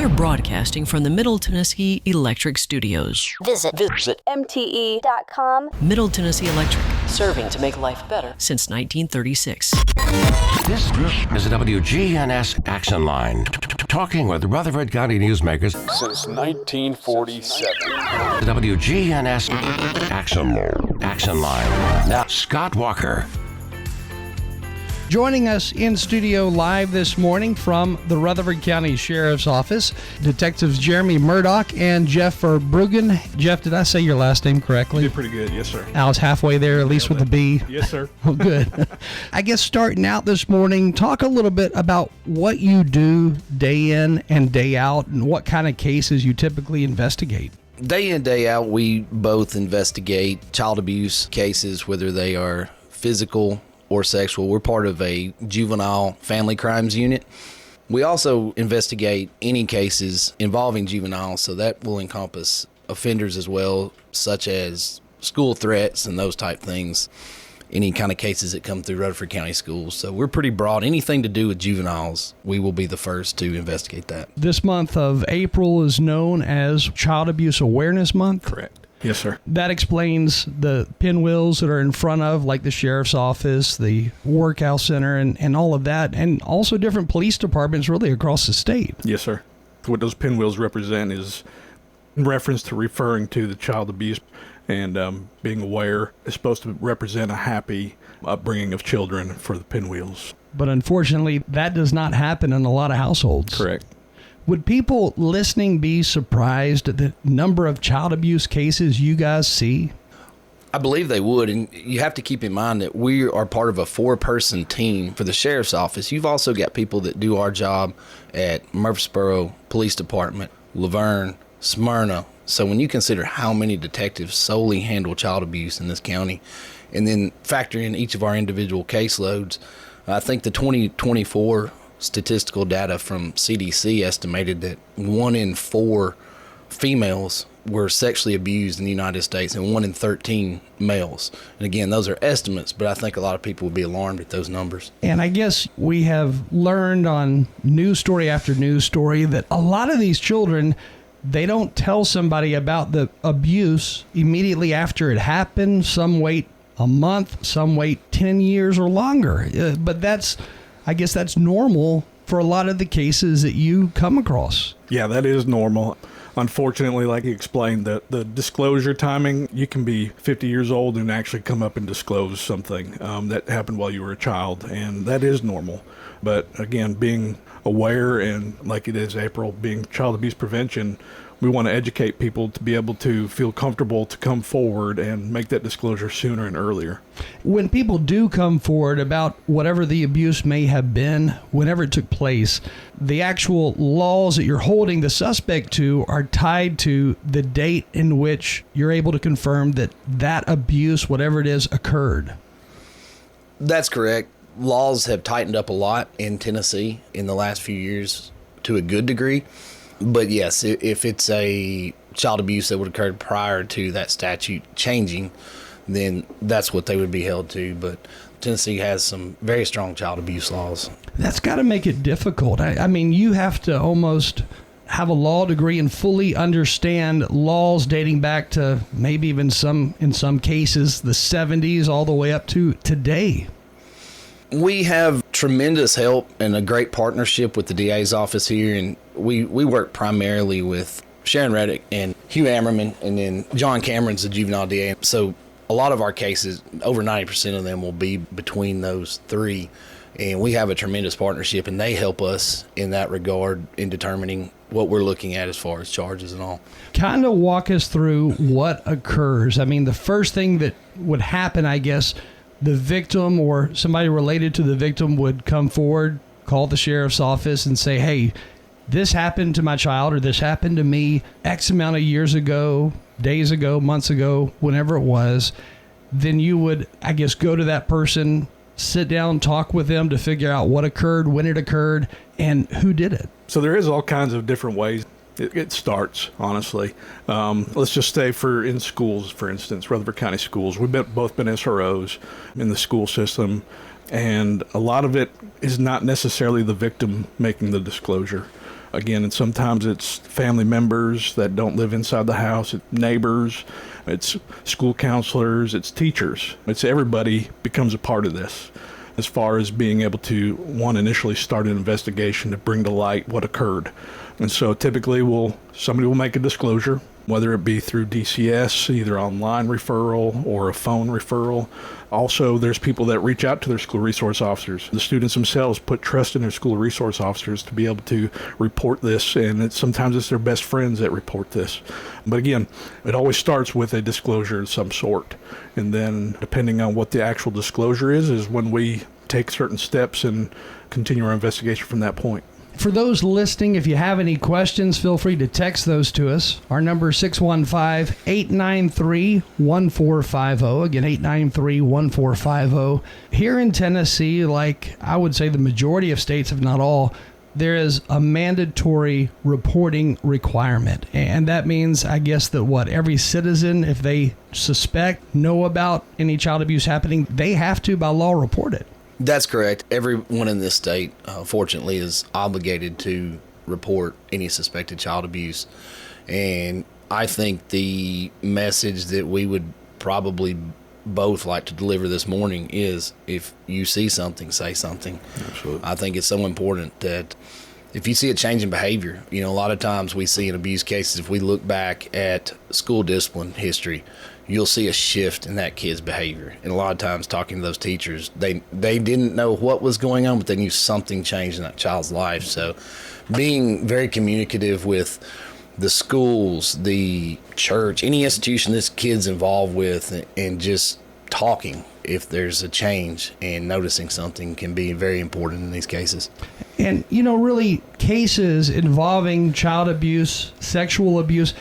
We're broadcasting from the Middle Tennessee Electric Studios. Visit MTE.com. Middle Tennessee Electric, serving to make life better since 1936. This is a WGNS Action Line. Talking with Rutherford County newsmakers since 1947. The WGNS Action Line. Now, Scott Walker. Joining us in studio live this morning from the Rutherford County Sheriff's Office, Detectives Jeremy Murdoch and Jeff Verbruggen. Jeff, did I say your last name correctly? You did pretty good, yes, sir. I was halfway there, at least with a B. Yes, sir. Oh, good. I guess starting out this morning, talk a little bit about what you do day in and day out and what kind of cases you typically investigate. Day in, day out, we both investigate child abuse cases, whether they are physical or sexual. We're part of a juvenile family crimes unit. We also investigate any cases involving juveniles, so that will encompass offenders as well, such as school threats and those type things, any kind of cases that come through Rutherford County schools. So we're pretty broad. Anything to do with juveniles, we will be the first to investigate that. This month of April is known as Child Abuse Awareness Month. Correct. Yes, sir. That explains the pinwheels that are in front of, like the sheriff's office, the workout center, and all of that, and also different police departments really across the state. Yes, sir. What those pinwheels represent is in reference to referring to the child abuse, and being aware is supposed to represent a happy upbringing of children for the pinwheels. But unfortunately, that does not happen in a lot of households. Correct. Would people listening be surprised at the number of child abuse cases you guys see? I believe they would, and you have to keep in mind that we are part of a 4-person team for the sheriff's office. You've also got people that do our job at Murfreesboro Police Department, Laverne, Smyrna. So when you consider how many detectives solely handle child abuse in this county, and then factor in each of our individual caseloads, I think the 2024 statistical data from CDC estimated that 1 in 4 females were sexually abused in the United States and 1 in 13 males. And again, those are estimates, but I think a lot of people would be alarmed at those numbers. And I guess we have learned on news story after news story that a lot of these children, they don't tell somebody about the abuse immediately after it happened. Some wait a month, some wait 10 years or longer. But I guess that's normal for a lot of the cases that you come across. Yeah, that is normal. Unfortunately, like you explained, the disclosure timing, you can be 50 years old and actually come up and disclose something that happened while you were a child, and that is normal. But again, being aware and, like it is, April, being child abuse prevention, we want to educate people to be able to feel comfortable to come forward and make that disclosure sooner and earlier. When people do come forward about whatever the abuse may have been, whenever it took place, the actual laws that you're holding the suspect to are tied to the date in which you're able to confirm that that abuse, whatever it is, occurred. That's correct. Laws have tightened up a lot in Tennessee in the last few years to a good degree. But yes, if it's a child abuse that would occur prior to that statute changing, then that's what they would be held to. But Tennessee has some very strong child abuse laws. That's got to make it difficult. I mean, you have to almost have a law degree and fully understand laws dating back to maybe even in some cases, the 70s all the way up to today. We have tremendous help and a great partnership with the DA's office here, and we work primarily with Sharon Reddick and Hugh Ammerman, and then John Cameron's the juvenile DA. So a lot of our cases, over 90% of them will be between those three, and we have a tremendous partnership, and they help us in that regard in determining what we're looking at as far as charges and all. Kind of walk us through what occurs. I mean, the first thing that would happen, I guess, the victim or somebody related to the victim would come forward, call the sheriff's office and say, hey, this happened to my child or this happened to me X amount of years ago, days ago, months ago, whenever it was. Then you would, I guess, go to that person, sit down, talk with them to figure out what occurred, when it occurred, and who did it. So there is all kinds of different ways it starts, honestly. Let's just say in schools, for instance, Rutherford County schools. We've both been SROs in the school system, and a lot of it is not necessarily the victim making the disclosure. Again, and sometimes it's family members that don't live inside the house, it's neighbors, it's school counselors, it's teachers. It's everybody becomes a part of this as far as being able to, one, initially start an investigation to bring to light what occurred. And so typically somebody will make a disclosure, whether it be through DCS, either online referral or a phone referral. Also, there's people that reach out to their school resource officers. The students themselves put trust in their school resource officers to be able to report this, and sometimes it's their best friends that report this. But again, it always starts with a disclosure of some sort. And then depending on what the actual disclosure is when we take certain steps and continue our investigation from that point. For those listening, if you have any questions, feel free to text those to us. Our number is 615-893-1450. Again, 893-1450. Here in Tennessee, like I would say the majority of states, if not all, there is a mandatory reporting requirement. And that means, I guess, that every citizen, if they know about any child abuse happening, they have to, by law, report it. That's correct. Everyone in this state, fortunately, is obligated to report any suspected child abuse. And I think the message that we would probably both like to deliver this morning is, if you see something, say something. Absolutely. I think it's so important that if you see a change in behavior, a lot of times we see in abuse cases, if we look back at school discipline history, you'll see a shift in that kid's behavior. And a lot of times talking to those teachers, they didn't know what was going on, but they knew something changed in that child's life. So being very communicative with the schools, the church, any institution this kid's involved with, and just talking if there's a change and noticing something can be very important in these cases. And, really cases involving child abuse, sexual abuse,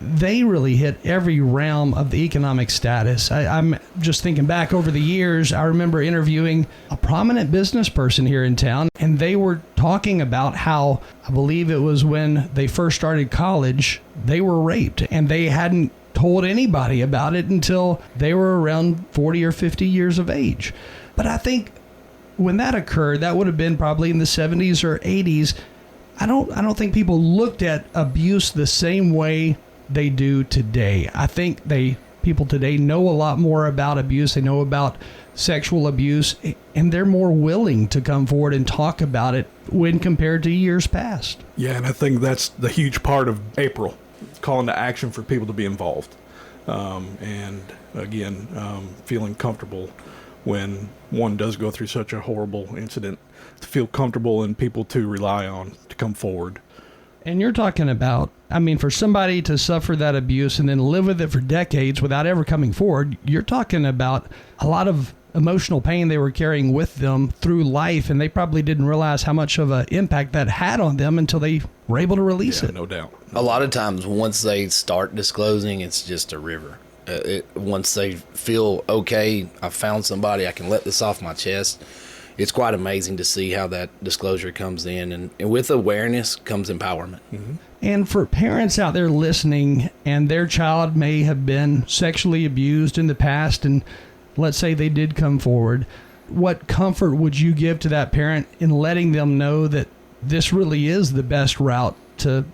they really hit every realm of the economic status. I'm just thinking back over the years. I remember interviewing a prominent business person here in town, and they were talking about how, I believe it was when they first started college, they were raped, and they hadn't told anybody about it until they were around 40 or 50 years of age. But I think when that occurred, that would have been probably in the 70s or 80s. I don't think people looked at abuse the same way they do today. I think people today know a lot more about abuse. They know about sexual abuse, and they're more willing to come forward and talk about it when compared to years past. Yeah, and I think that's the huge part of April, calling to action for people to be involved. And again, feeling comfortable when one does go through such a horrible incident, to feel comfortable and people to rely on to come forward. And you're talking about, for somebody to suffer that abuse and then live with it for decades without ever coming forward, you're talking about a lot of emotional pain they were carrying with them through life, and they probably didn't realize how much of an impact that had on them until they were able to release it. No doubt. A lot of times once they start disclosing, it's just a river. Once they feel, okay, I found somebody, I can let this off my chest, it's quite amazing to see how that disclosure comes in. And with awareness comes empowerment. Mm-hmm. And for parents out there listening, and their child may have been sexually abused in the past, and let's say they did come forward, what comfort would you give to that parent in letting them know that this really is the best route to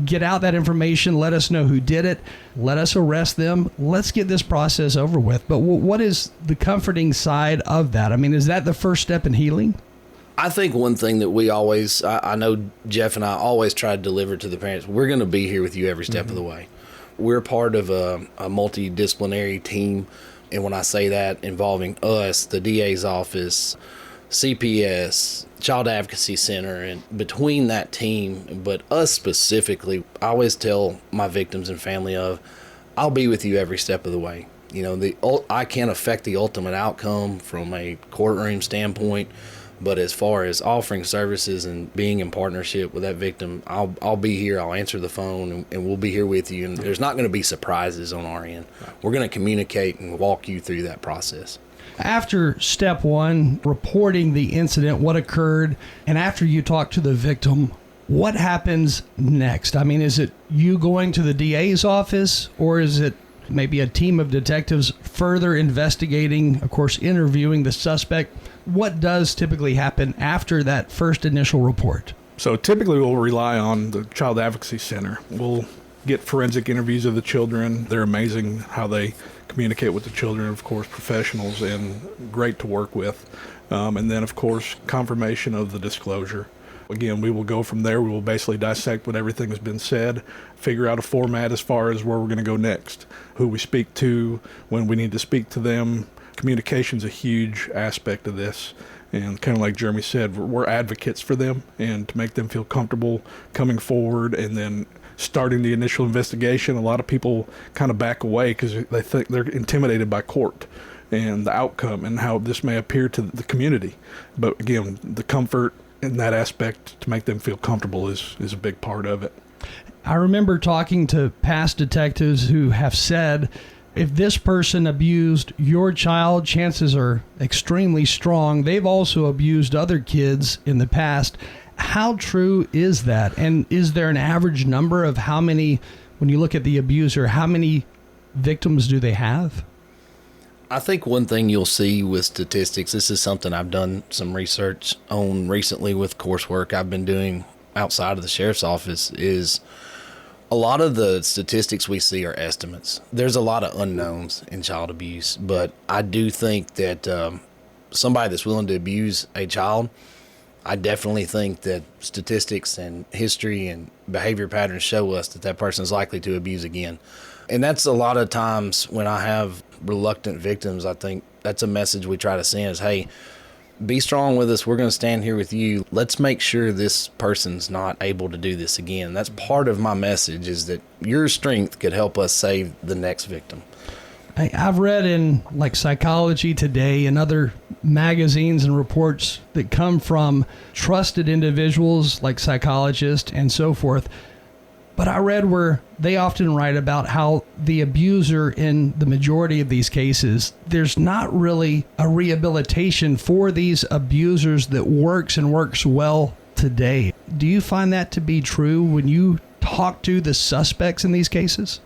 get out that information? Let us know who did it. Let us arrest them. Let's get this process over with. But what is the comforting side of that? Is that the first step in healing? I think one thing that we always, I know Jeff and I always try to deliver to the parents, we're going to be here with you every step of the way. We're part of a multidisciplinary team. And when I say that, involving us, the DA's office, CPS, Child Advocacy Center, and between that team, but us specifically, I always tell my victims and family I'll be with you every step of the way. I can't affect the ultimate outcome from a courtroom standpoint, but as far as offering services and being in partnership with that victim, I'll be here. I'll answer the phone, and we'll be here with you. And there's not going to be surprises on our end. We're going to communicate and walk you through that process. After step one, reporting the incident, what occurred, and after you talk to the victim, what happens next? Is it you going to the DA's office, or is it maybe a team of detectives further investigating, of course, interviewing the suspect? What does typically happen after that first initial report? So typically we'll rely on the Child Advocacy Center. We'll get forensic interviews of the children. They're amazing how they communicate with the children, of course, professionals and great to work with. And then, of course, confirmation of the disclosure. Again, we will go from there. We will basically dissect what everything has been said, figure out a format as far as where we're going to go next, who we speak to, when we need to speak to them. Communication's a huge aspect of this. And kind of like Jeremy said, we're advocates for them and to make them feel comfortable coming forward and then starting the initial investigation. A lot of people kind of back away because they think they're intimidated by court and the outcome and how this may appear to the community. But again, the comfort in that aspect to make them feel comfortable is a big part of it. I remember talking to past detectives who have said, if this person abused your child, chances are extremely strong. They've also abused other kids in the past. How true is that? And is there an average number of how many, when you look at the abuser, how many victims do they have? I think one thing you'll see with statistics, this is something I've done some research on recently with coursework I've been doing outside of the sheriff's office, is a lot of the statistics we see are estimates. There's a lot of unknowns in child abuse, but I do think that somebody that's willing to abuse a child, I definitely think that statistics and history and behavior patterns show us that that person is likely to abuse again. And that's a lot of times when I have reluctant victims, I think that's a message we try to send is, hey, be strong with us. We're going to stand here with you. Let's make sure this person's not able to do this again. That's part of my message, is that your strength could help us save the next victim. I've read in like Psychology Today and other magazines and reports that come from trusted individuals like psychologists and so forth. But I read where they often write about how the abuser in the majority of these cases, there's not really a rehabilitation for these abusers that works and works well today. Do you find that to be true when you talk to the suspects in these cases?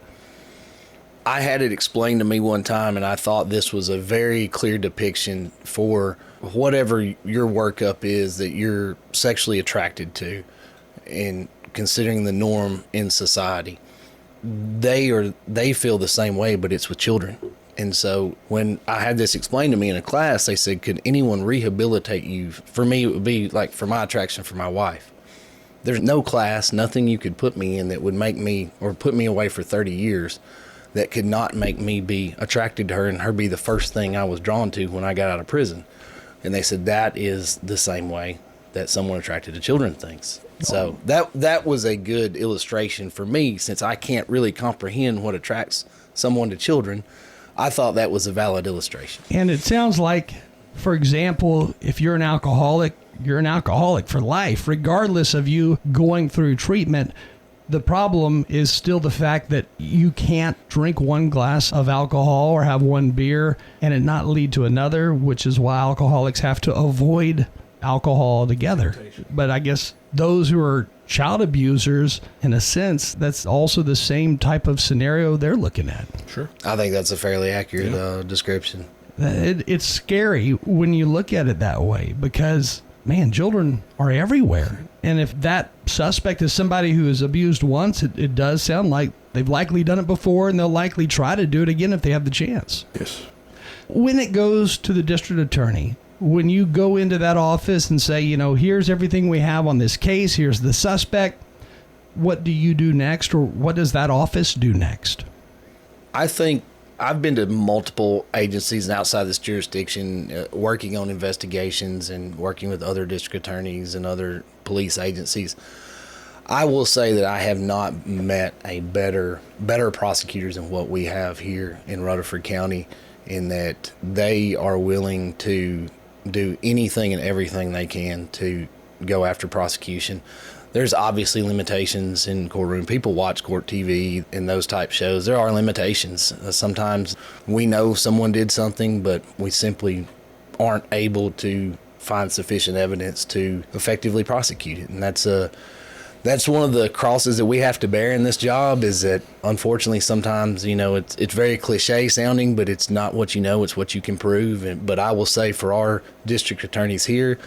I had it explained to me one time, and I thought this was a very clear depiction for whatever your workup is that you're sexually attracted to, and considering the norm in society, they feel the same way, but it's with children. And so when I had this explained to me in a class, they said, could anyone rehabilitate you? For me, it would be like for my attraction for my wife. There's no class, nothing you could put me in that would make me, or put me away for 30 years, that could not make me be attracted to her and her be the first thing I was drawn to when I got out of prison. And they said that is the same way that someone attracted to children thinks. So that was a good illustration for me, since I can't really comprehend what attracts someone to children. I thought that was a valid illustration. And it sounds like, for example, if you're an alcoholic for life, regardless of you going through treatment. The problem is still the fact that you can't drink one glass of alcohol or have one beer and it not lead to another, which is why alcoholics have to avoid alcohol altogether. But I guess those who are child abusers, in a sense, that's also the same type of scenario they're looking at. Sure. I think that's a fairly accurate description. It's scary when you look at it that way because, man, children are everywhere. And if that suspect is somebody who is abused once, it does sound like they've likely done it before and they'll likely try to do it again if they have the chance. Yes. When it goes to the district attorney, when you go into that office and say, here's everything we have on this case, here's the suspect, what do you do next, or what does that office do next? I think I've been to multiple agencies outside this jurisdiction, working on investigations and working with other district attorneys and other police agencies. I will say that I have not met a better prosecutors than what we have here in Rutherford County, in that they are willing to do anything and everything they can to go after prosecution. There's obviously limitations in courtroom. People watch court TV and those type shows. There are limitations. Sometimes we know someone did something, but we simply aren't able to find sufficient evidence to effectively prosecute it. And that's one of the crosses that we have to bear in this job, is that unfortunately sometimes, it's very cliche sounding, but it's not what you know, it's what you can prove. But I will say for our district attorneys here,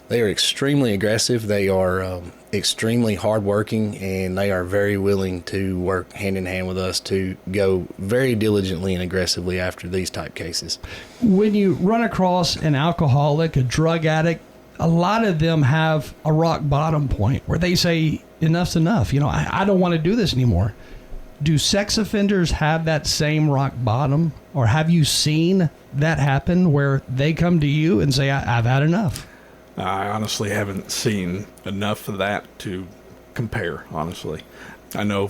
They are extremely aggressive. They are extremely hardworking, and they are very willing to work hand in hand with us to go very diligently and aggressively after these type cases. When you run across an alcoholic, a drug addict, a lot of them have a rock bottom point where they say, enough's enough. I don't want to do this anymore. Do sex offenders have that same rock bottom, or have you seen that happen where they come to you and say, I've had enough? I honestly haven't seen enough of that to compare, honestly. I know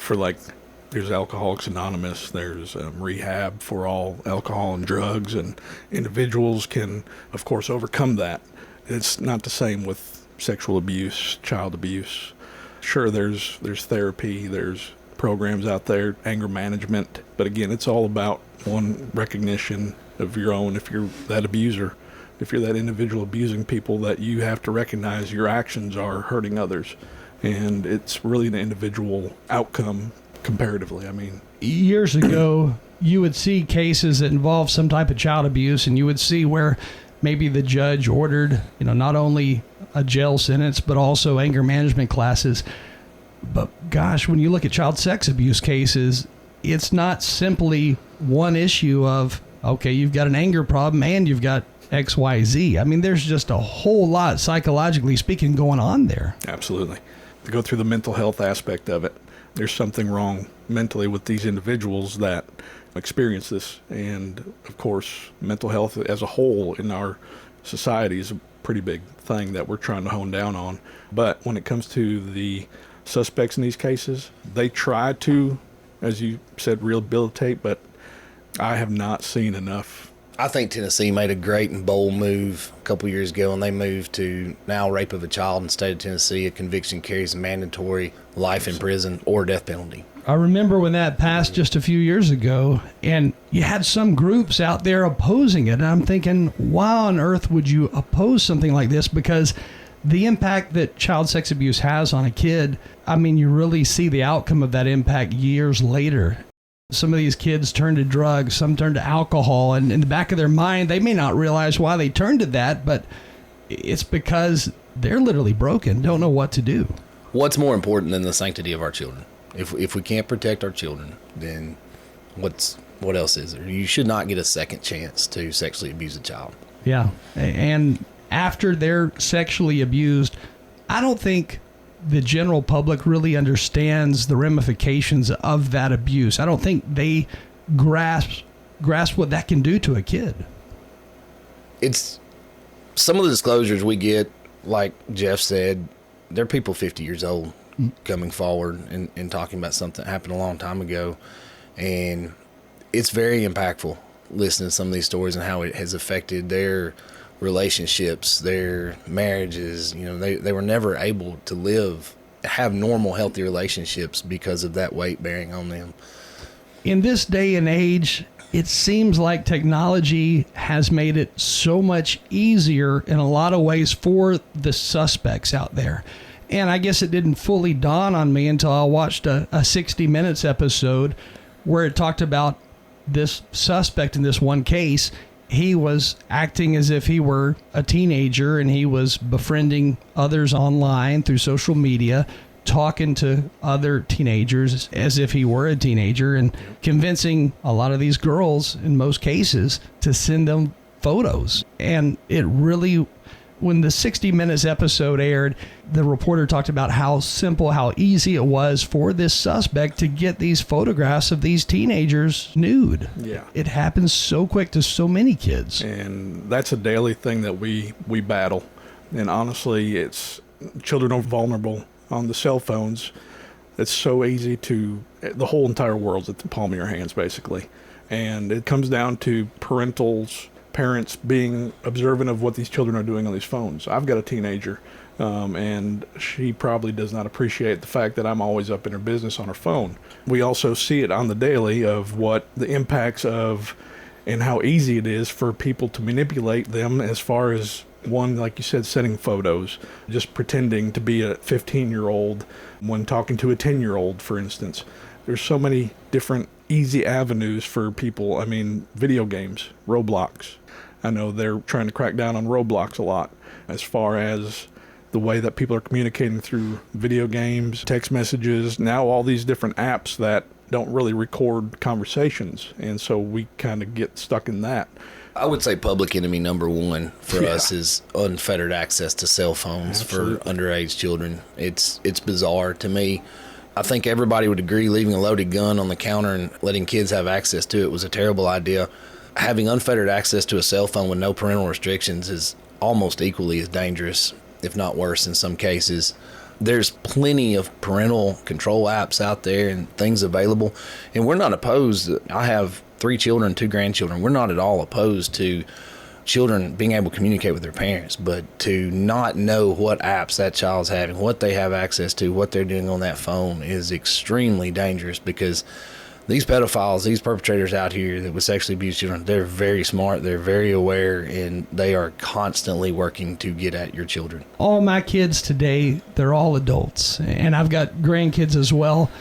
there's Alcoholics Anonymous, there's rehab for all alcohol and drugs, and individuals can, of course, overcome that. It's not the same with sexual abuse, child abuse. Sure, there's therapy, there's programs out there, anger management, but again, it's all about one, recognition of your own. If you're that abuser, if you're that individual abusing people, that you have to recognize your actions are hurting others, and it's really the individual outcome comparatively. I mean, years ago, you would see cases that involved some type of child abuse, and you would see where maybe the judge ordered, not only a jail sentence, but also anger management classes. But gosh, when you look at child sex abuse cases, it's not simply one issue of, okay, you've got an anger problem and you've got XYZ. I mean, there's just a whole lot, psychologically speaking, going on there. Absolutely. To go through the mental health aspect of it, there's something wrong mentally with these individuals that experience this. And of course, mental health as a whole in our society is a pretty big thing that we're trying to hone down on. But when it comes to the suspects in these cases, they try to, as you said, rehabilitate, but I have not seen enough. I think Tennessee made a great and bold move a couple years ago, and they moved to now rape of a child in the state of Tennessee. A conviction carries a mandatory life in prison or death penalty. I remember when that passed just a few years ago, and you had some groups out there opposing it. And I'm thinking, why on earth would you oppose something like this? Because the impact that child sex abuse has on a kid, I mean, you really see the outcome of that impact years later. Some of these kids turn to drugs, some turn to alcohol, and in the back of their mind, they may not realize why they turned to that, but it's because they're literally broken, don't know what to do. What's more important than the sanctity of our children? If we can't protect our children, then what else is there? You should not get a second chance to sexually abuse a child. Yeah, and after they're sexually abused, I don't think the general public really understands the ramifications of that abuse. I don't think they grasp what that can do to a kid. It's some of the disclosures we get, like Jeff said, they're people 50 years old coming forward and talking about something that happened a long time ago. And it's very impactful listening to some of these stories and how it has affected their relationships, their marriages. They were never able to have normal, healthy relationships because of that weight bearing on them. In this day and age, it seems like technology has made it so much easier in a lot of ways for the suspects out there. And I guess it didn't fully dawn on me until I watched a 60 Minutes episode where it talked about this suspect in this one case. He was acting as if he were a teenager, and he was befriending others online through social media, talking to other teenagers as if he were a teenager, and convincing a lot of these girls, in most cases, to send them photos. And it really, when the 60 Minutes episode aired, the reporter talked about how simple, how easy it was for this suspect to get these photographs of these teenagers nude. Yeah. It happens so quick to so many kids. And that's a daily thing that we battle. And honestly, children are vulnerable on the cell phones. It's so easy the whole entire world's at the palm of your hands, basically. And it comes down to parents being observant of what these children are doing on these phones. I've got a teenager, and she probably does not appreciate the fact that I'm always up in her business on her phone. We also see it on the daily of what the impacts of and how easy it is for people to manipulate them, as far as, one, like you said, sending photos, just pretending to be a 15-year-old when talking to a 10-year-old, for instance. There's so many different easy avenues for people. I mean, video games, Roblox. I know they're trying to crack down on Roblox a lot as far as the way that people are communicating through video games, text messages, now all these different apps that don't really record conversations. And so we kind of get stuck in that. I would say public enemy number one for us is unfettered access to cell phones for underage children. It's bizarre to me. I think everybody would agree leaving a loaded gun on the counter and letting kids have access to it was a terrible idea. Having unfettered access to a cell phone with no parental restrictions is almost equally as dangerous, if not worse in some cases. There's plenty of parental control apps out there and things available, and we're not opposed. I have 3 children, 2 grandchildren. We're not at all opposed to children being able to communicate with their parents, but to not know what apps that child's having, what they have access to, what they're doing on that phone is extremely dangerous, because these pedophiles, these perpetrators out here that would sexually abuse children, they're very smart, they're very aware, and they are constantly working to get at your children. All my kids today, they're all adults, and I've got grandkids as well.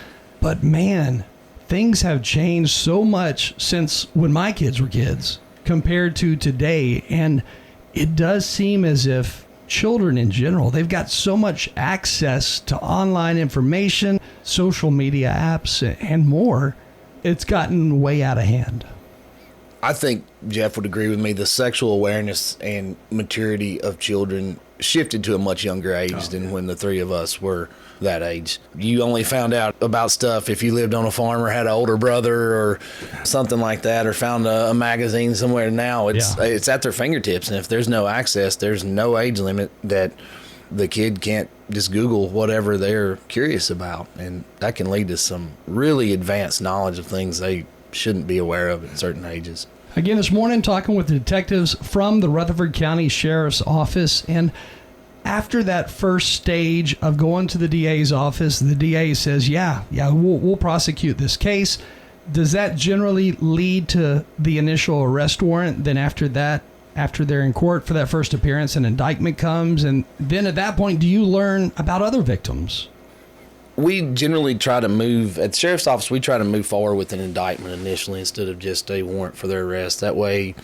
But man, things have changed so much since when my kids were kids compared to today. And it does seem as if children in general, they've got so much access to online information, social media apps, and more. It's gotten way out of hand. I think Jeff would agree with me. The sexual awareness and maturity of children shifted to a much younger age than when the 3 of us were that age. You only found out about stuff if you lived on a farm or had an older brother or something like that, or found a magazine somewhere. Now it's at their fingertips, and if there's no access, there's no age limit that the kid can't just Google whatever they're curious about, and that can lead to some really advanced knowledge of things they shouldn't be aware of at certain ages. Again, this morning, talking with the detectives from the Rutherford County Sheriff's Office, and after that first stage of going to the DA's office, the DA says, we'll prosecute this case. Does that generally lead to the initial arrest warrant? Then after that, after they're in court for that first appearance, an indictment comes, and then at that point, do you learn about other victims? We generally try to move, at the Sheriff's Office, we try to move forward with an indictment initially instead of just a warrant for their arrest. That way,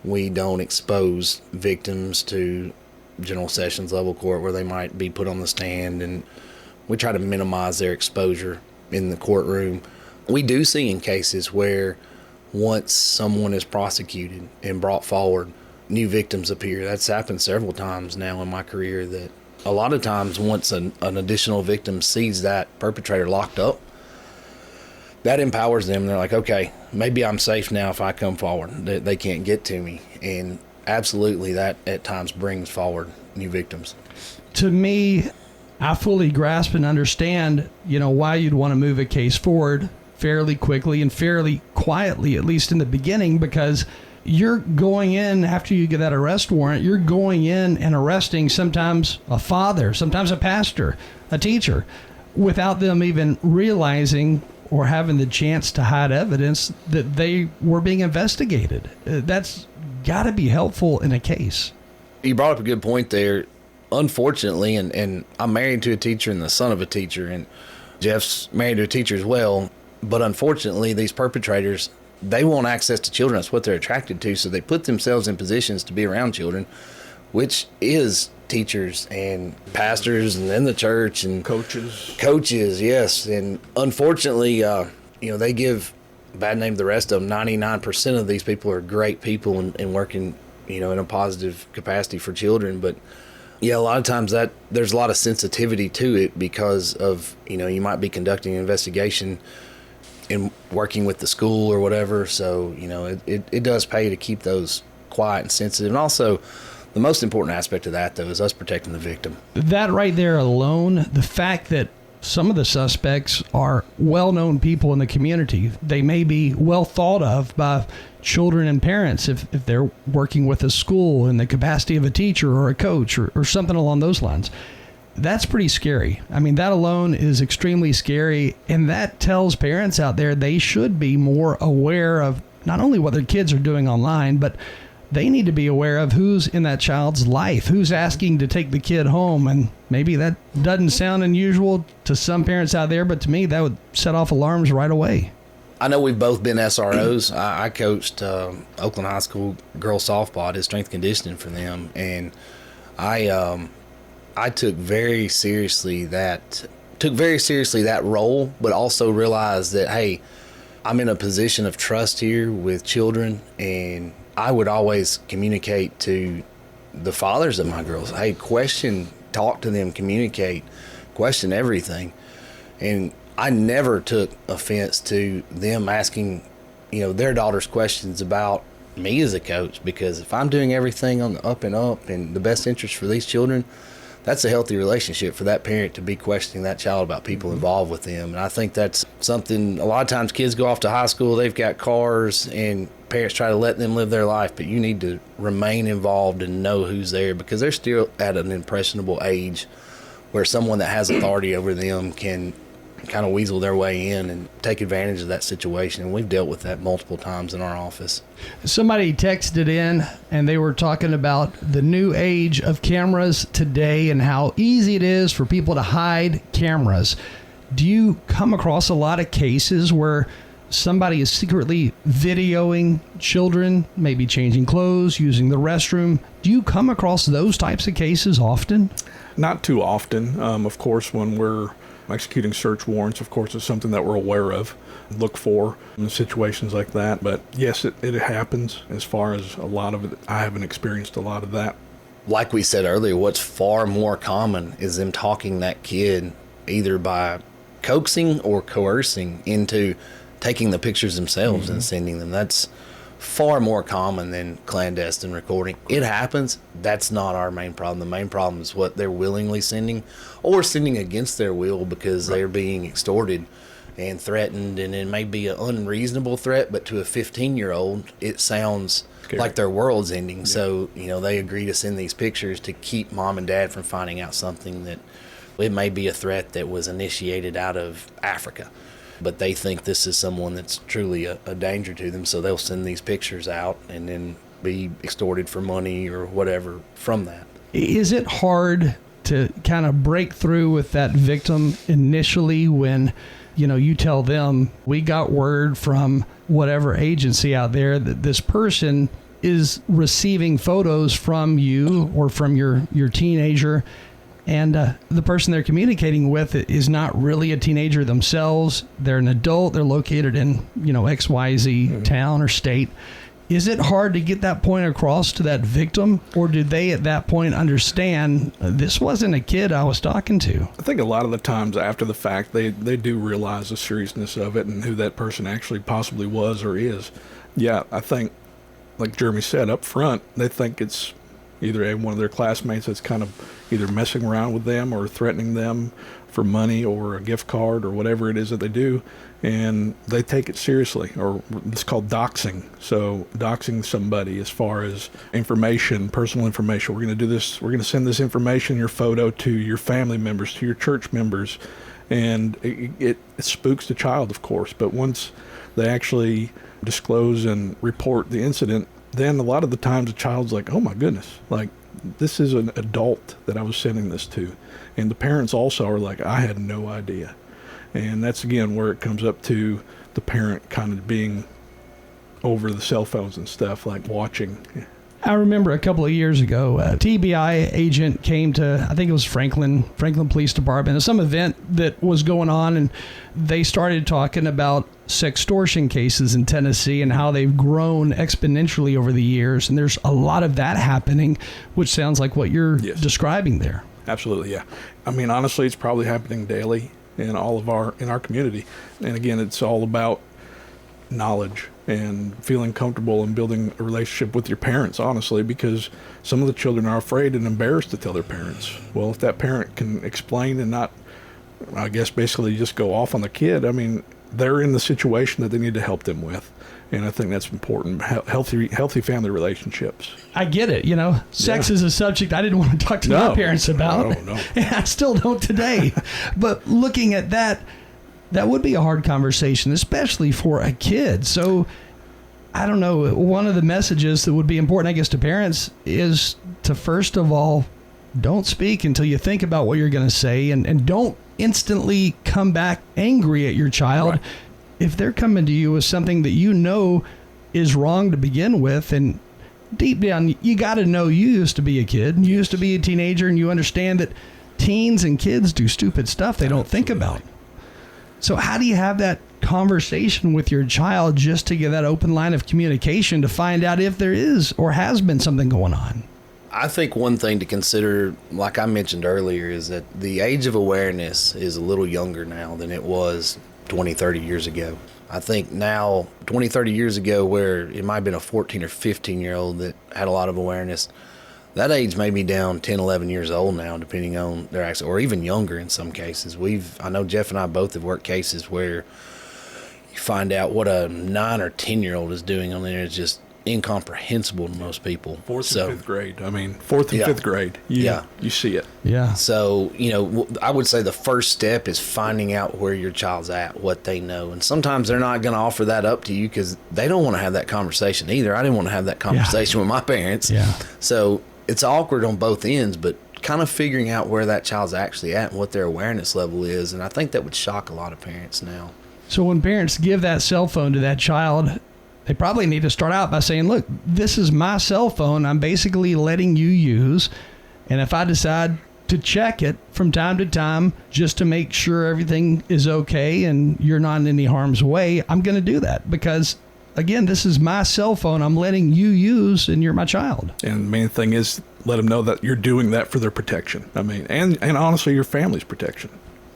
we don't expose victims to General Sessions level court where they might be put on the stand, and we try to minimize their exposure in the courtroom. We do see in cases where once someone is prosecuted and brought forward, new victims appear. That's happened several times now in my career, that a lot of times once an additional victim sees that perpetrator locked up, that empowers them. They're like, okay, maybe I'm safe now if I come forward. They can't get to me. And absolutely that at times brings forward new victims. To me, I fully grasp and understand, why you'd want to move a case forward fairly quickly and fairly quietly, at least in the beginning, because you're going in after you get that arrest warrant, you're going in and arresting sometimes a father, sometimes a pastor, a teacher, without them even realizing or having the chance to hide evidence that they were being investigated. That's got to be helpful in a case. You brought up a good point there. Unfortunately, and I'm married to a teacher and the son of a teacher, and Jeff's married to a teacher as well, but unfortunately these perpetrators, they want access to children. That's what they're attracted to, so they put themselves in positions to be around children, which is teachers and pastors and in the church and coaches, yes. And unfortunately, they give a bad name to the rest of them. 99% of these people are great people and working, in a positive capacity for children. But yeah, a lot of times that there's a lot of sensitivity to it because of, you might be conducting an investigation and working with the school or whatever. So, it does pay to keep those quiet and sensitive. And also, the most important aspect of that, though, is us protecting the victim. That right there alone, the fact that some of the suspects are well-known people in the community, they may be well thought of by children and parents if they're working with a school in the capacity of a teacher or a coach or something along those lines. That's pretty scary. I mean, that alone is extremely scary, and that tells parents out there they should be more aware of not only what their kids are doing online, but they need to be aware of who's in that child's life, who's asking to take the kid home. And maybe that doesn't sound unusual to some parents out there, but to me, that would set off alarms right away. I know we've both been SROs. I coached Oakland High School girls softball. I did strength conditioning for them, and I I took very seriously that role, but also realized that, hey, I'm in a position of trust here with children, and I would always communicate to the fathers of my girls, hey, talk to them, communicate, question everything. And I never took offense to them asking, their daughters questions about me as a coach, because if I'm doing everything on the up and up and the best interest for these children, that's a healthy relationship for that parent to be questioning that child about people involved with them. And I think that's something, a lot of times kids go off to high school, they've got cars, and parents try to let them live their life, but you need to remain involved and know who's there, because they're still at an impressionable age where someone that has authority over them can kind of weasel their way in and take advantage of that situation. And we've dealt with that multiple times in our office. Somebody texted in and they were talking about the new age of cameras today and how easy it is for people to hide cameras. Do you come across a lot of cases where somebody is secretly videoing children, maybe changing clothes, using the restroom? Do you come across those types of cases often? Not too often. Of course, when we're executing search warrants, of course, it's something that we're aware of, look for in situations like that. But yes, it happens. As far as a lot of it, I haven't experienced a lot of that. Like we said earlier, what's far more common is them talking that kid either by coaxing or coercing into taking the pictures themselves and sending them. That's far more common than clandestine recording. It happens. That's not our main problem. The main problem is what they're willingly sending, or sending against their will because they're being extorted and threatened, and it may be an unreasonable threat, but to a 15-year-old, it sounds like their world's ending. Yeah. So, they agree to send these pictures to keep mom and dad from finding out something that it may be a threat that was initiated out of Africa. But they think this is someone that's truly a danger to them, so they'll send these pictures out and then be extorted for money or whatever from that. Is it hard to kind of break through with that victim initially when, you tell them, we got word from whatever agency out there that this person is receiving photos from you or from your teenager, and the person they're communicating with is not really a teenager themselves. They're an adult. They're located in, XYZ town or state. Is it hard to get that point across to that victim, or do they at that point understand this wasn't a kid I was talking to? I think a lot of the times after the fact, they do realize the seriousness of it and who that person actually possibly was or is. Yeah, I think, like Jeremy said up front, they think it's either one of their classmates that's kind of either messing around with them or threatening them for money or a gift card or whatever it is that they do, and they take it seriously, or it's called doxing. So doxing somebody as far as information, personal information. We're going to do this, we're going to send this information, your photo, to your family members, to your church members, and it spooks the child, of course. But once they actually disclose and report the incident, then a lot of the times the child's like, oh my goodness, like this is an adult that I was sending this to. And the parents also are like, I had no idea. And that's again where it comes up to the parent kind of being over the cell phones and stuff, like watching. I remember a couple of years ago, a TBI agent came to, I think it was Franklin Police Department, some event that was going on, and they started talking about sextortion cases in Tennessee and how they've grown exponentially over the years. And there's a lot of that happening, which sounds like what you're describing there. Absolutely, yeah. I mean, honestly, it's probably happening daily in our community. And again, it's all about knowledge and feeling comfortable and building a relationship with your parents, honestly, because some of the children are afraid and embarrassed to tell their parents. Well, if that parent can explain and not, I guess, basically just go off on the kid, I mean, they're in the situation that they need to help them with. And I think that's important. Healthy family relationships. I get it. Sex is a subject I didn't want to talk to my parents about. No. And I still don't today. But looking at that would be a hard conversation, especially for a kid. So I don't know. One of the messages that would be important, I guess, to parents is to, first of all, don't speak until you think about what you're going to say, and don't instantly come back angry at your child. Right. If they're coming to you with something that is wrong to begin with, and deep down, you got to know you used to be a kid, you used to be a teenager, and you understand that teens and kids do stupid stuff they don't think about. So how do you have that conversation with your child just to get that open line of communication to find out if there is or has been something going on? I think one thing to consider, like I mentioned earlier, is that the age of awareness is a little younger now than it was 20, 30 years ago. I think now, 20, 30 years ago, where it might have been a 14 or 15-year-old that had a lot of awareness, that age may be down 10, 11 years old now, depending on their accident, or even younger in some cases. I know Jeff and I both have worked cases where you find out what a 9 or 10-year-old is doing on there is just incomprehensible to most people. Fourth and fifth grade. I mean, fourth and fifth grade. You see it. Yeah. So, I would say the first step is finding out where your child's at, what they know. And sometimes they're not going to offer that up to you because they don't want to have that conversation either. I didn't want to have that conversation with my parents. Yeah. So it's awkward on both ends, but kind of figuring out where that child's actually at and what their awareness level is. And I think that would shock a lot of parents now. So when parents give that cell phone to that child, they probably need to start out by saying, look, this is my cell phone. I'm basically letting you use. And if I decide to check it from time to time just to make sure everything is okay and you're not in any harm's way, I'm going to do that because, again, this is my cell phone I'm letting you use and you're my child. And the main thing is let them know that you're doing that for their protection. I mean, and honestly, your family's protection.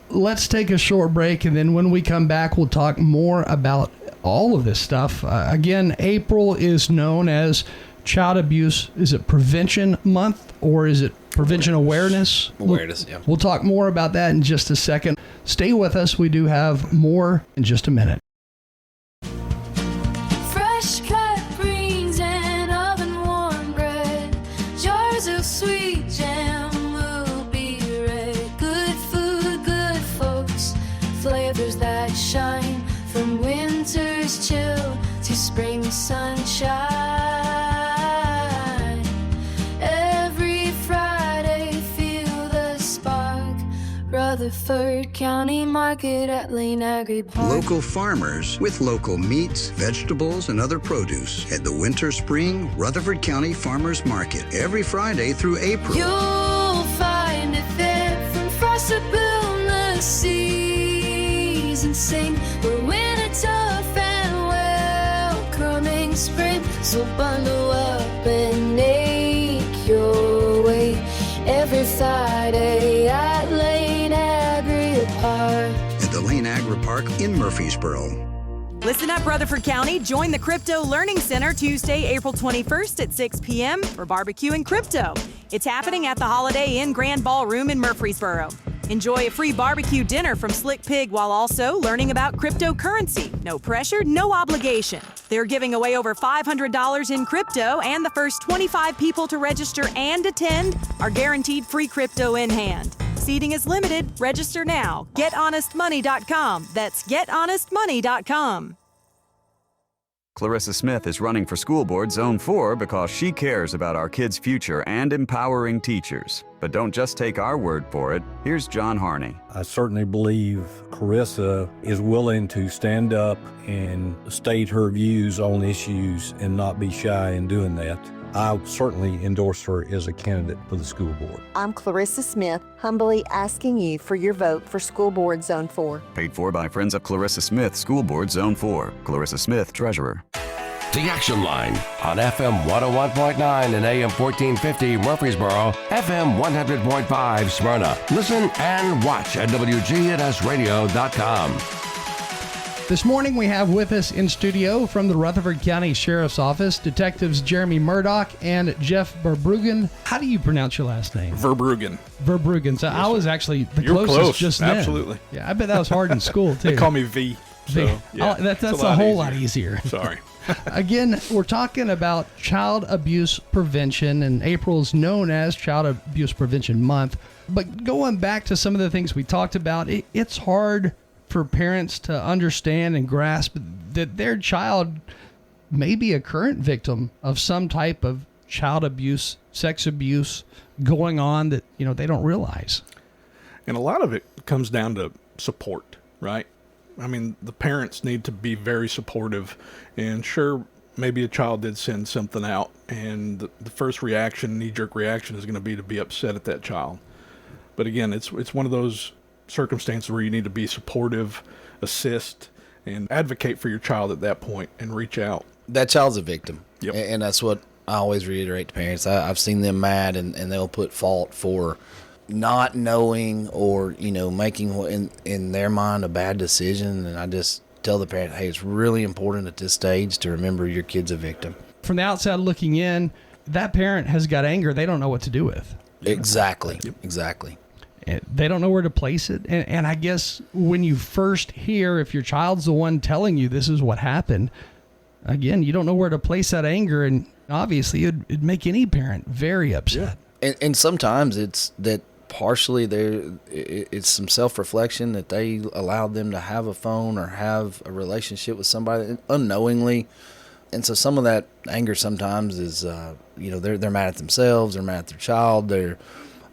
Let's take a short break, and then when we come back, we'll talk more about all of this stuff. Again, April is known as Child Abuse. Is it Prevention Month or is it Prevention Awareness? Yeah. We'll talk more about that in just a second. Stay with us. We do have more in just a minute. Fresh cut greens and oven warm bread, jars of sweet jam will be red. Good food, good folks, flavors that shine from winter's chill to spring sunshine. Every Friday, feel the spark. Rutherford County Market at Lane Agri Park. Local farmers with local meats, vegetables, and other produce at the Winter Spring Rutherford County Farmers Market every Friday through April. You'll find it there from frost to boundless seas and sing. We're winter tough and welcoming spring. So bundle up and make your way every Friday at Lane Agri Park. At the Lane Agri Park in Murfreesboro. Listen up, Rutherford County. Join the Crypto Learning Center Tuesday, April 21st at 6 p.m. for barbecue and crypto. It's happening at the Holiday Inn Grand Ballroom in Murfreesboro. Enjoy a free barbecue dinner from Slick Pig while also learning about cryptocurrency. No pressure, no obligation. They're giving away over $500 in crypto, and the first 25 people to register and attend are guaranteed free crypto in hand. Seating is limited. Register now. GetHonestMoney.com. That's GetHonestMoney.com. Clarissa Smith is running for School Board Zone 4 because she cares about our kids' future and empowering teachers. But don't just take our word for it. Here's John Harney. I certainly believe Clarissa is willing to stand up and state her views on issues and not be shy in doing that. I certainly endorse her as a candidate for the school board. I'm Clarissa Smith, humbly asking you for your vote for School Board Zone 4. Paid for by Friends of Clarissa Smith, School Board Zone 4. Clarissa Smith, Treasurer. The Action Line on FM 101.9 and AM 1450 Murfreesboro, FM 100.5 Smyrna. Listen and watch at WGNSradio.com. This morning we have with us in studio from the Rutherford County Sheriff's Office, Detectives Jeremy Murdoch and Jeff Verbruggen. How do you pronounce your last name? Verbruggen. Verbruggen. So yes, I was actually the You're closest close. just then. Absolutely. Yeah, I bet that was hard in school too. They call me V. So, yeah, that's a whole lot easier. Sorry. Again, we're talking about child abuse prevention, and April is known as Child Abuse Prevention Month. But going back to some of the things we talked about, it's hard for parents to understand and grasp that their child may be a current victim of some type of child abuse, sex abuse going on that, they don't realize. And a lot of it comes down to support, right? I mean, the parents need to be very supportive. And sure, maybe a child did send something out, and the first reaction, knee-jerk reaction, is going to be upset at that child. But again, it's one of those circumstances where you need to be supportive, assist, and advocate for your child at that point and reach out. That child's a victim. Yep. And that's what I always reiterate to parents. I've seen them mad, and they'll put fault for not knowing or, making in their mind a bad decision. And I just tell the parent, hey, it's really important at this stage to remember your kid's a victim. From the outside looking in, that parent has got anger they don't know what to do with. Exactly. Exactly. They don't know where to place it. And I guess when you first hear, if your child's the one telling you this is what happened, again, you don't know where to place that anger. And obviously it'd make any parent very upset. Yeah. And sometimes it's that partially it's some self-reflection that they allowed them to have a phone or have a relationship with somebody unknowingly. And so some of that anger sometimes is, they're mad at themselves, they're mad at their child. They're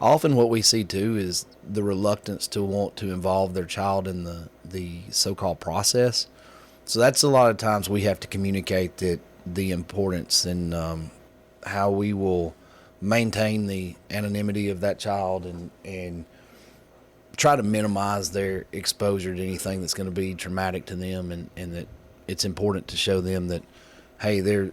often what we see too is the reluctance to want to involve their child in the so-called process. So that's a lot of times we have to communicate that the importance and how we will maintain the anonymity of that child and try to minimize their exposure to anything that's going to be traumatic to them, and that it's important to show them that, hey, there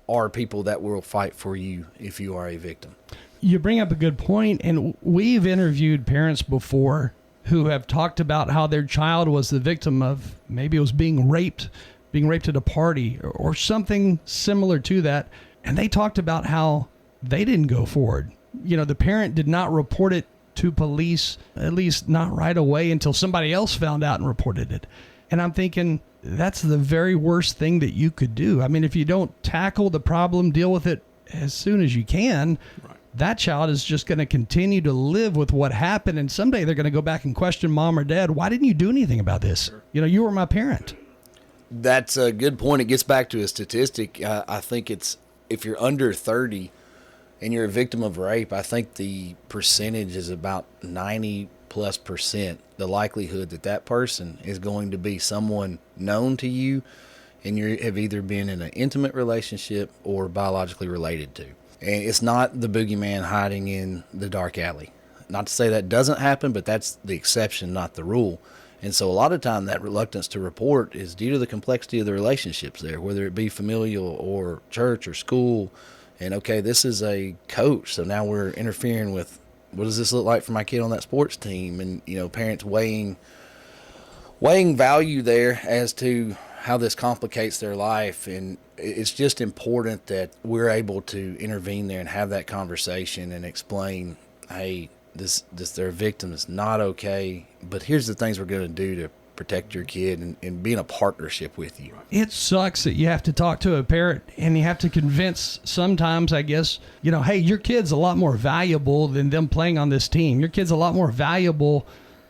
are people that will fight for you if you are a victim. You bring up a good point, and we've interviewed parents before who have talked about how their child was the victim of, maybe it was being raped at a party or something similar to that. And they talked about how they didn't go forward. The parent did not report it to police, at least not right away, until somebody else found out and reported it. And I'm thinking, that's the very worst thing that you could do. I mean, if you don't tackle the problem, deal with it as soon as you can, right, that child is just going to continue to live with what happened. And someday they're going to go back and question mom or dad, why didn't you do anything about this? Sure. You were my parent. That's a good point. It gets back to a statistic. I think it's, if you're under 30 and you're a victim of rape, I think the percentage is about 90+%, the likelihood that person is going to be someone known to you and you have either been in an intimate relationship or biologically related to. And it's not the boogeyman hiding in the dark alley. Not to say that doesn't happen, but that's the exception, not the rule. And so a lot of time that reluctance to report is due to the complexity of the relationships there, whether it be familial or church or school. And okay, this is a coach, so now we're interfering with, what does this look like for my kid on that sports team? And, parents weighing value there as to how this complicates their life. And it's just important that we're able to intervene there and have that conversation and explain, hey, this they're a victim, it's not okay, but here's the things we're going to do to protect your kid and be in a partnership with you. It sucks that you have to talk to a parent and you have to convince sometimes, I guess, hey, your kid's a lot more valuable than them playing on this team. Your kid's a lot more valuable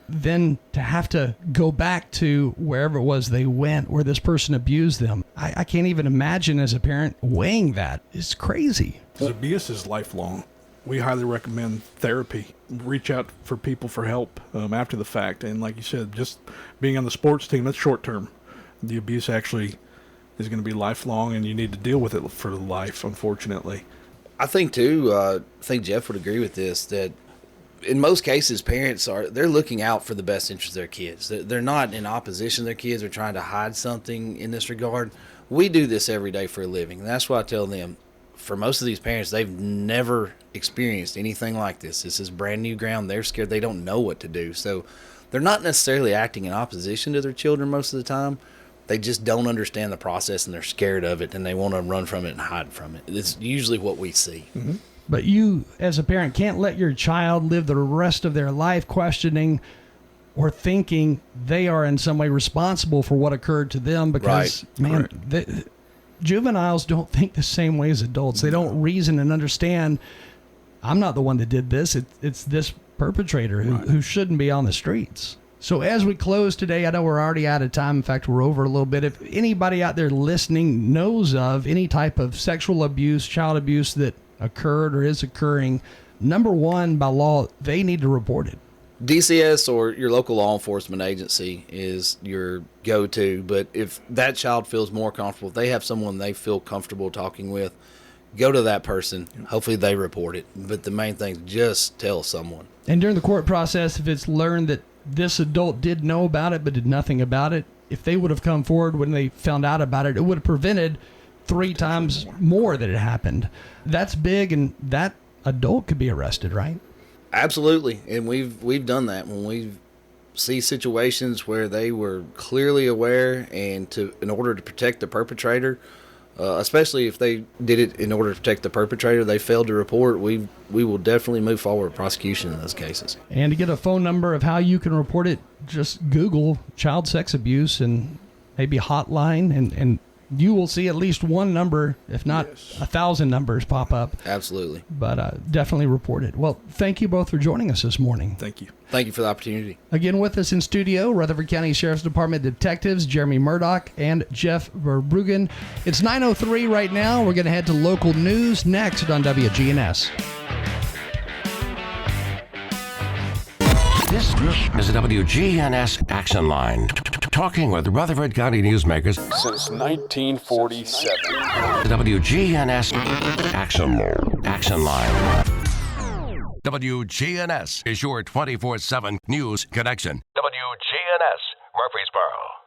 than to have to go back to wherever it was they went where this person abused them. I can't even imagine as a parent weighing that. It's crazy. Because abuse is lifelong. We highly recommend therapy. Reach out for people for help after the fact. And like you said, just being on the sports team, that's short term. The abuse actually is going to be lifelong, and you need to deal with it for life, unfortunately. I think, too, I think Jeff would agree with this, that in most cases, parents they're looking out for the best interest of their kids. They're not in opposition to their kids or trying to hide something in this regard. We do this every day for a living. And that's why I tell them, for most of these parents, they've never experienced anything like this. This is brand new ground. They're scared. They don't know what to do. So they're not necessarily acting in opposition to their children most of the time. They just don't understand the process and they're scared of it and they want to run from it and hide from it. It's usually what we see. Mm-hmm. But you, as a parent, can't let your child live the rest of their life questioning or thinking they are in some way responsible for what occurred to them because, right. Man, juveniles don't think the same way as adults. They don't reason and understand, I'm not the one that did this. It's this perpetrator who shouldn't be on the streets. So as we close today, I know we're already out of time. In fact, we're over a little bit. If anybody out there listening knows of any type of sexual abuse, child abuse that occurred or is occurring, number one, by law, they need to report it. DCS or your local law enforcement agency is your go-to, but if that child feels more comfortable, if they have someone they feel comfortable talking with, go to that person. Hopefully they report it. But the main thing is just tell someone. And during the court process, if it's learned that this adult did know about it but did nothing about it, if they would have come forward when they found out about it, it would have prevented 3 times more that it happened. That's big, and that adult could be arrested, right? Absolutely. And we've done that when we see situations where they were clearly aware, and in order to protect the perpetrator, especially if they did it in order to protect the perpetrator, they failed to report, we will definitely move forward with prosecution in those cases. And to get a phone number of how you can report it, just Google child sex abuse and maybe hotline, and you will see at least one number, if not 1,000 numbers pop up. Absolutely. But definitely report it. Well, thank you both for joining us this morning. Thank you. Thank you for the opportunity. Again, with us in studio, Rutherford County Sheriff's Department detectives Jeremy Murdoch and Jeff Verbruggen. It's 9:03 right now. We're going to head to local news next on WGNS. This is a WGNS Action Line. Talking with Rutherford County newsmakers since 1947. The WGNS Action Line. WGNS is your 24/7 news connection. WGNS Murfreesboro.